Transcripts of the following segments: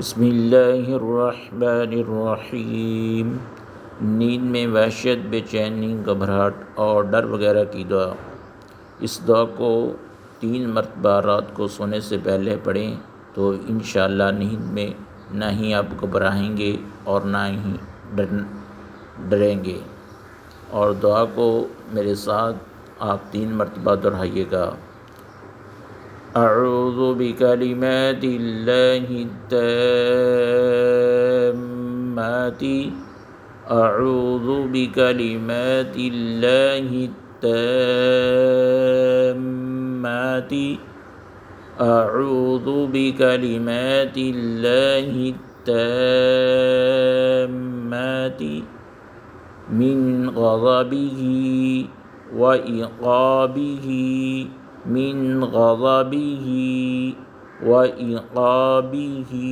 बिस्मिल्लाहिर्रहमानिर्रहीम। नींद में वहशत, बेचैनी, घबराहट और डर वगैरह की दुआ। इस दुआ को 3 मरतबा रात को सोने से पहले पढ़ें तो इंशाअल्लाह नींद में ना ही आप घबराएंगे और ना ही डरेंगे। और दुआ को मेरे साथ आप 3 मरतबा दोहराइएगा। अऊज़ु बिकलिमातिल्लाहि त्ताम्माति अऊज़ु बिकलिमातिल्लाहि त्ताम्माति अऊज़ु बिकलिमातिल्लाहि त्ताम्माति मिन ग़ज़बिही व इक़ाबिही मिन ग़ज़बिही व इक़ाबिही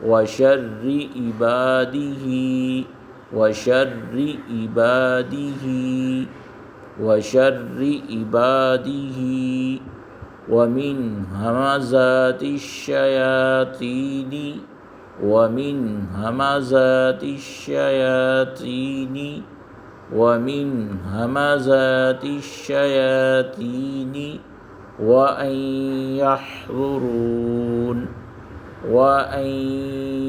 व शर्रि इबादिही व शर्रि इबादिही व शर्रि इबादिही व मिन हमाज़ातिश शयातीनि व मिन हमाज़ातिश शयातीनि व मिन हमाज़ातिश शयातीनि व अन यहज़ुरून व अन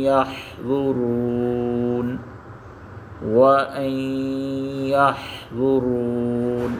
यहज़ुरून व अन यहज़ुरून।